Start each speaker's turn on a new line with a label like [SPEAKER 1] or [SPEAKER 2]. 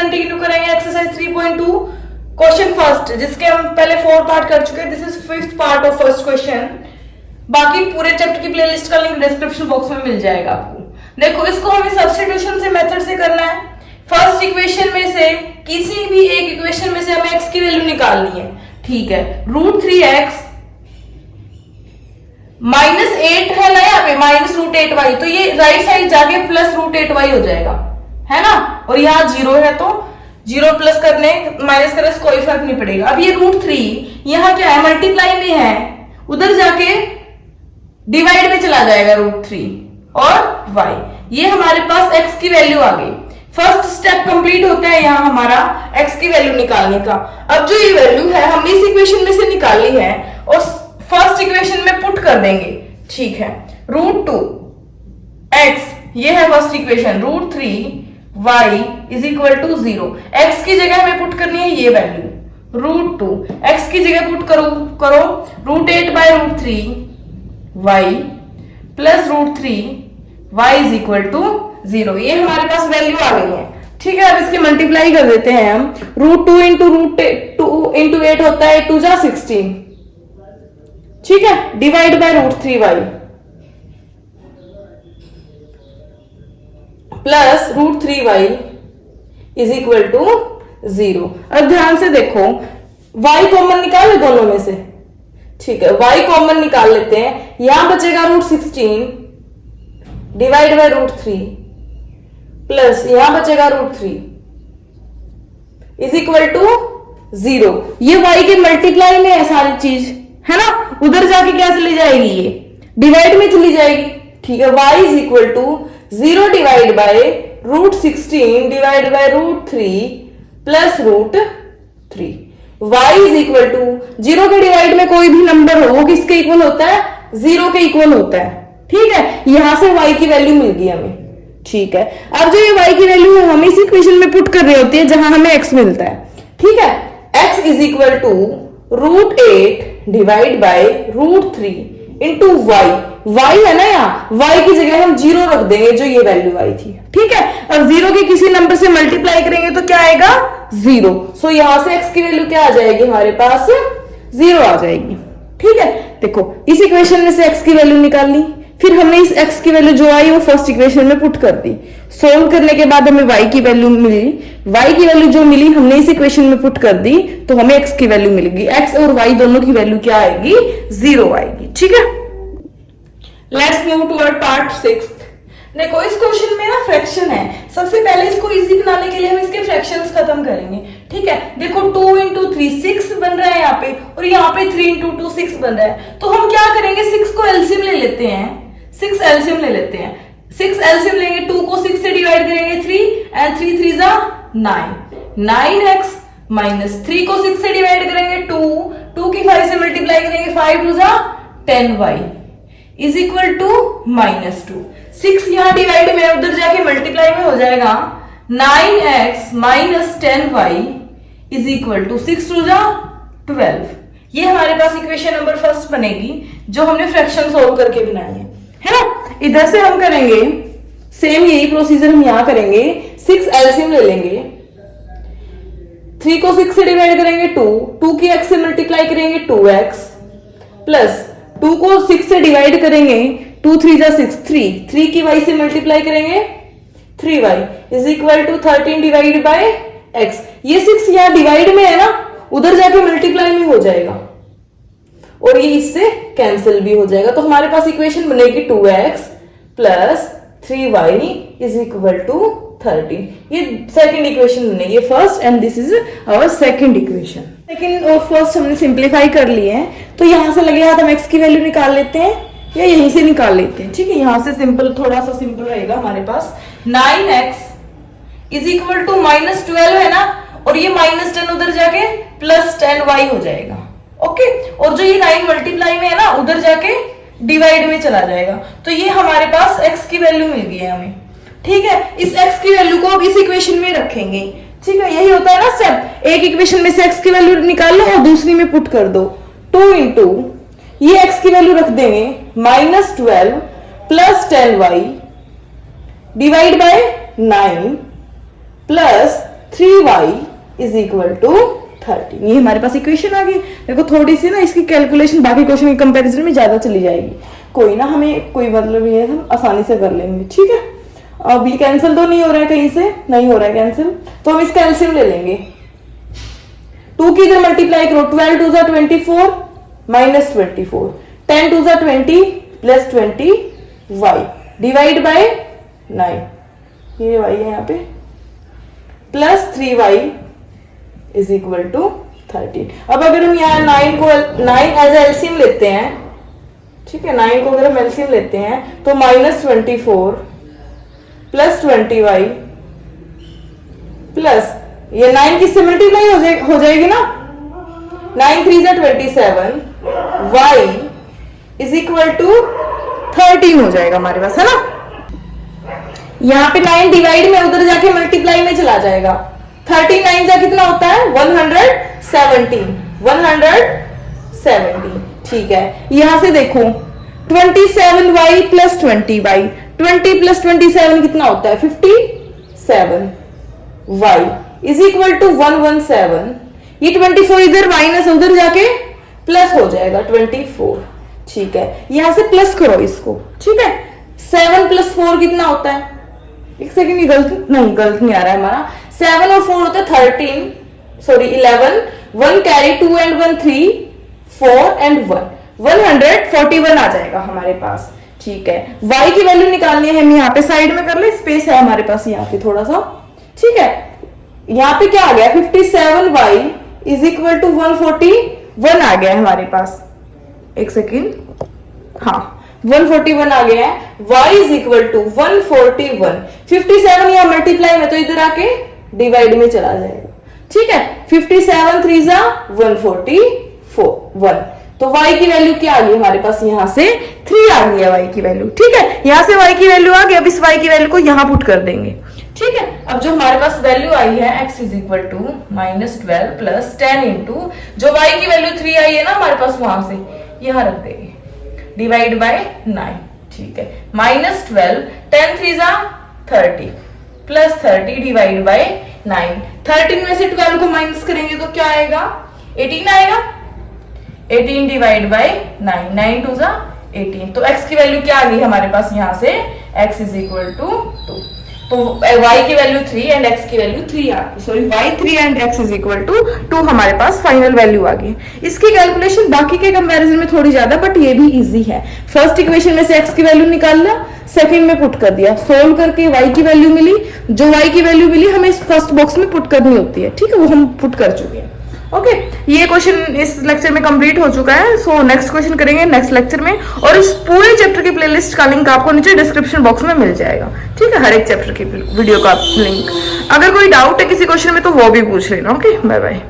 [SPEAKER 1] Continue करेंगे exercise 3.2 question first, जिसके हम पहले 4 पार्ट कर चुके हैं। This is 5th part of first question. बाकी पूरे चैप्टर की प्लेलिस्ट का लिंक डिस्क्रिप्शन बॉक्स में मिल जाएगा आपको। देखो, इसको हमें सब्स्टिट्यूशन से मेथड से करना है। फर्स्ट इक्वेशन में से किसी भी एक इक्वेशन में से हमें x की वैल्यू निकालनी है। ठीक है, √3x -8 है ना यहाँ पे, -√8y, तो ये राइट साइड जाके +√8y हो जाएगा, है ना। और यहाँ 0 है तो 0 प्लस करने माइनस करने से कोई फर्क नहीं पड़ेगा। अब ये √3 यहाँ क्या है, मल्टीप्लाई में है, उधर जाके डिवाइड में चला जाएगा √3 और y। ये हमारे पास x की वैल्यू आ गई। फर्स्ट स्टेप कंप्लीट होता है यहाँ हमारा x की वैल्यू निकालने का। अब जो ये वैल्यू है हमने इस इक्वेशन में से निकाली है और फर्स्ट इक्वेशन में पुट कर देंगे। ठीक है, √2x, ये है first equation, √3y is equal to 0। x की जगह हमें पुट करनी है ये वैल्यू √2, x की जगह पुट करो √8/√3y plus √3y is equal to 0। ये हमारे पास वैल्यू आ गई है। ठीक है, अब इसके मल्टीप्लाई कर देते हैं हम। √2 इंटू 8 होता है 2 जा 16। ठीक है, divide by √3y plus √3y is equal to 0। अब ध्यान से देखो, y कॉमन निकाले दोनों में से। ठीक है, y कॉमन निकाल लेते हैं। यहां बचेगा √16 डिवाइड बाय √3 प्लस यहां बचेगा √3 इज इक्वल टू 0। ये y के मल्टीप्लाई में है सारी चीज, है ना। उधर जाके क्या चली जाएगी, ये डिवाइड में चली जाएगी। ठीक है, y is equal to 0 divide by √16 divide by √3 plus √3। y is equal to 0 के डिवाइड में कोई भी नंबर हो वो किसके इक्वल होता है, 0 के इक्वल होता है। ठीक है, यहां से y की वैल्यू मिल गई हमें। ठीक है, अब जो ये y की वैल्यू है हम इस इक्वेशन में पुट कर रही होती है जहां हमें x मिलता है। ठीक है, x is equal to √8 divide by √3 into y है ना, यहाँ y की जगह हम 0 रख देंगे जो ये वैल्यू आई थी। ठीक है, अब 0 के किसी नंबर से मल्टीप्लाई करेंगे तो क्या आएगा, 0। सो यहां से x की वैल्यू क्या आ जाएगी, हमारे पास 0 आ जाएगी। ठीक है, देखो इस इक्वेशन में से x की वैल्यू निकाल ली, फिर हमने इस x की वैल्यू जो आई वो फर्स्ट इक्वेशन में पुट कर दी। सोल्व करने के बाद हमें y की वैल्यू मिली, y की वैल्यू जो मिली हमने इस इक्वेशन में पुट कर दी तो हमें x की वैल्यू मिलेगी। x और y दोनों की वैल्यू क्या आएगी, 0 आएगी। ठीक है, लेट्स मूव टुवर्ड पार्ट 6। देखो, इस क्वेश्चन में ना फ्रैक्शन है। सबसे पहले इसको इजी बनाने के लिए हम इसके फ्रैक्शंस खत्म करेंगे। ठीक है, देखो 2 इंटू 3 6 बन रहा है यहाँ पे, और यहाँ पे 3 इंटू 2 6 बन रहा है। तो हम क्या करेंगे, 6 को एलसीएम ले लेते हैं। 6 एलसीएम ले लेते हैं। 6 एलसीएम लेंगे, 2 को 6 से डिवाइड करेंगे 3 एंड 3 3 जा 9। 9x माइनस 3 को 6 से डिवाइड करेंगे 2 की 5 से मल्टीप्लाई करेंगे 5 2 जा 10y इज इक्वल टू -2। 6 यहाँ डिवाइड में, उधर जाके मल्टीप्लाई में हो जाएगा 9x minus 10y is equal to 6 2 जा 12। ये हमारे पास इक्वेशन नंबर फर्स्ट बनेगी जो हमने फ्रैक्शन सोल्व करके बनाई है ना। इधर से हम करेंगे सेम यही प्रोसीजर, हम यहां करेंगे। 6 एलसीएम ले लेंगे, 3 को 6 से डिवाइड करेंगे 2 की x से मल्टीप्लाई करेंगे 2x प्लस 2 को 6 से डिवाइड करेंगे 2 3 जा 6 3 की y से मल्टीप्लाई करेंगे 3y is equal to 13 divide by x। ये 6 यहाँ डिवाइड में है ना, उधर जाके मल्टीप्लाई में हो जाएगा और ये इससे कैंसिल भी हो जाएगा। तो हमारे पास इक्वेशन बनेगी 2x plus 3y is equal to 13। ये सेकंड इक्वेशन बनेगी, first and this is our second equation. Second और फर्स्ट हमने सिंप्लीफाई कर लिए हैं, तो यहां से लगे हाथ हम x की वैल्यू निकाल लेते हैं या यहीं से निकाल लेते हैं। ठीक है, यहां से सिंपल, थोड़ा सा सिंपल रहेगा हमारे पास। 9x इज इक्वल टू -12 है ना, और ये -10 उधर जाके +10y हो जाएगा। ओके, और जो ये 9 मल्टीप्लाई में है ना, उधर जाके डिवाइड में चला जाएगा। तो ये हमारे पास x की वैल्यू मिल गई है हमें। ठीक है, इस x की वैल्यू को अब इस इक्वेशन में रखेंगे। ठीक है, यही होता है ना स्टेप, एक इक्वेशन में से x की वैल्यू निकाल लो और दूसरी में पुट कर दो। 2 इंटू ये x की वैल्यू रख देंगे -12 plus 10y divide by 9 plus 3y is equal to 13। ये हमारे पास इक्वेशन आ गई। देखो थोड़ी सी ना इसकी कैलकुलेशन बाकी क्वेश्चन के कंपैरिजन में ज्यादा चली जाएगी, कोई ना, हमें कोई मतलब ये हम आसानी से कर लेंगे, ठीक है। अब ये कैंसिल तो नहीं हो रहा है, कहीं से नहीं हो रहा है कैंसिल, तो हम इसका एलसीएम ले लेंगे। 2 की इधर मल्टीप्लाई करो, 12 2 जा 24 माइनस 24, 10 2 जा 20 प्लस 20 y डिवाइड बाय 9, ये y है यहाँ पे, plus 3y is equal to 13। अब अगर हम यहाँ 9 एज एलसीएम लेते हैं, ठीक है, 9 को अगर हम एलसीएम लेते हैं तो माइनस 24 प्लस 20y प्लस ये 9 किससे मल्टीप्लाई हो जाएगी ना, 9 3 जा 27, y इज इक्वल टू 13 हो जाएगा हमारे पास, है ना। यहाँ पे 9 डिवाइड में उधर जाके मल्टीप्लाई में चला जाएगा, 13 9 जा कितना होता है 117, 117, ठीक है। यहां से देखो 27y प्लस 20y, 20 प्लस 27 कितना होता है 57, y इज इक्वल टू 117, ये 24 इधर माइनस उधर जाके प्लस हो जाएगा 24, ठीक है। यहां से प्लस करो इसको, ठीक है। 7 प्लस 4 कितना होता है, एक सेकेंड, ये गलत नहीं आ रहा है हमारा, 7 और 4 होता है 13, सॉरी 11, 1 कैरी 2 एंड 1 3, 4 एंड 1, 141 आ जाएगा हमारे पास, ठीक है। y की वैल्यू निकालनी है, हम यहाँ पे साइड में कर ले, स्पेस है हमारे पास यहाँ पे थोड़ा सा, ठीक है। यहाँ पे क्या आ गया 57y इज इक्वल टू 141 आ गया है हमारे पास, एक सेकेंड, हाँ 141 आ गया है, y इज इक्वल टू 141, 57 यहाँ मल्टीप्लाई में तो इधर आके डिवाइड में चला जाएगा, ठीक है। 57 3 जा 144, तो y की वैल्यू क्या आ गई हमारे पास, यहां से 3 आ गई है y की वैल्यू, ठीक है। यहां से y की वैल्यू आ गई, अब इस y की वैल्यू को यहां पुट कर देंगे, ठीक है। अब जो हमारे पास वैल्यू आई है x is equal to -12 plus 10 into जो y की वैल्यू 3 आई है ना हमारे पास, वहां से यहां रख देंगे, डिवाइड बाय 9, ठीक है। -12, 10 3 जा 30 प्लस 30 डिवाइड बाय 9, 13 में से 12 को माइनस करेंगे तो क्या आएगा 18 आएगा, 18 डिवाइड बाय 9, 9 2 जा 18, तो x की वैल्यू क्या आ गई हमारे पास यहां से, x इज इक्वल टू 2, तो y की वैल्यू 3 एंड x की वैल्यू 3 आ गई, sorry y 3 and x is equal to 2 हमारे पास फाइनल वैल्यू आ गई। इसकी कैलकुलेशन बाकी के कंपैरिजन में थोड़ी ज्यादा, बट ये भी इजी है। फर्स्ट इक्वेशन में से x की वैल्यू निकाल लिया, सेकंड में पुट कर दिया, सोल्व करके y की वैल्यू मिली, जो y की वैल्यू मिली हमें इस फर्स्ट बॉक्स में पुट करनी होती है, ठीक है, वो हम पुट कर चुके हैं। ओके, ये क्वेश्चन इस लेक्चर में कंप्लीट हो चुका है। सो नेक्स्ट क्वेश्चन करेंगे नेक्स्ट लेक्चर में, और इस पूरे चैप्टर की प्लेलिस्ट का लिंक आपको नीचे डिस्क्रिप्शन बॉक्स में मिल जाएगा, ठीक है, हर एक चैप्टर की वीडियो का लिंक। अगर कोई डाउट है किसी क्वेश्चन में तो वो भी पूछ लेना। Okay, bye bye.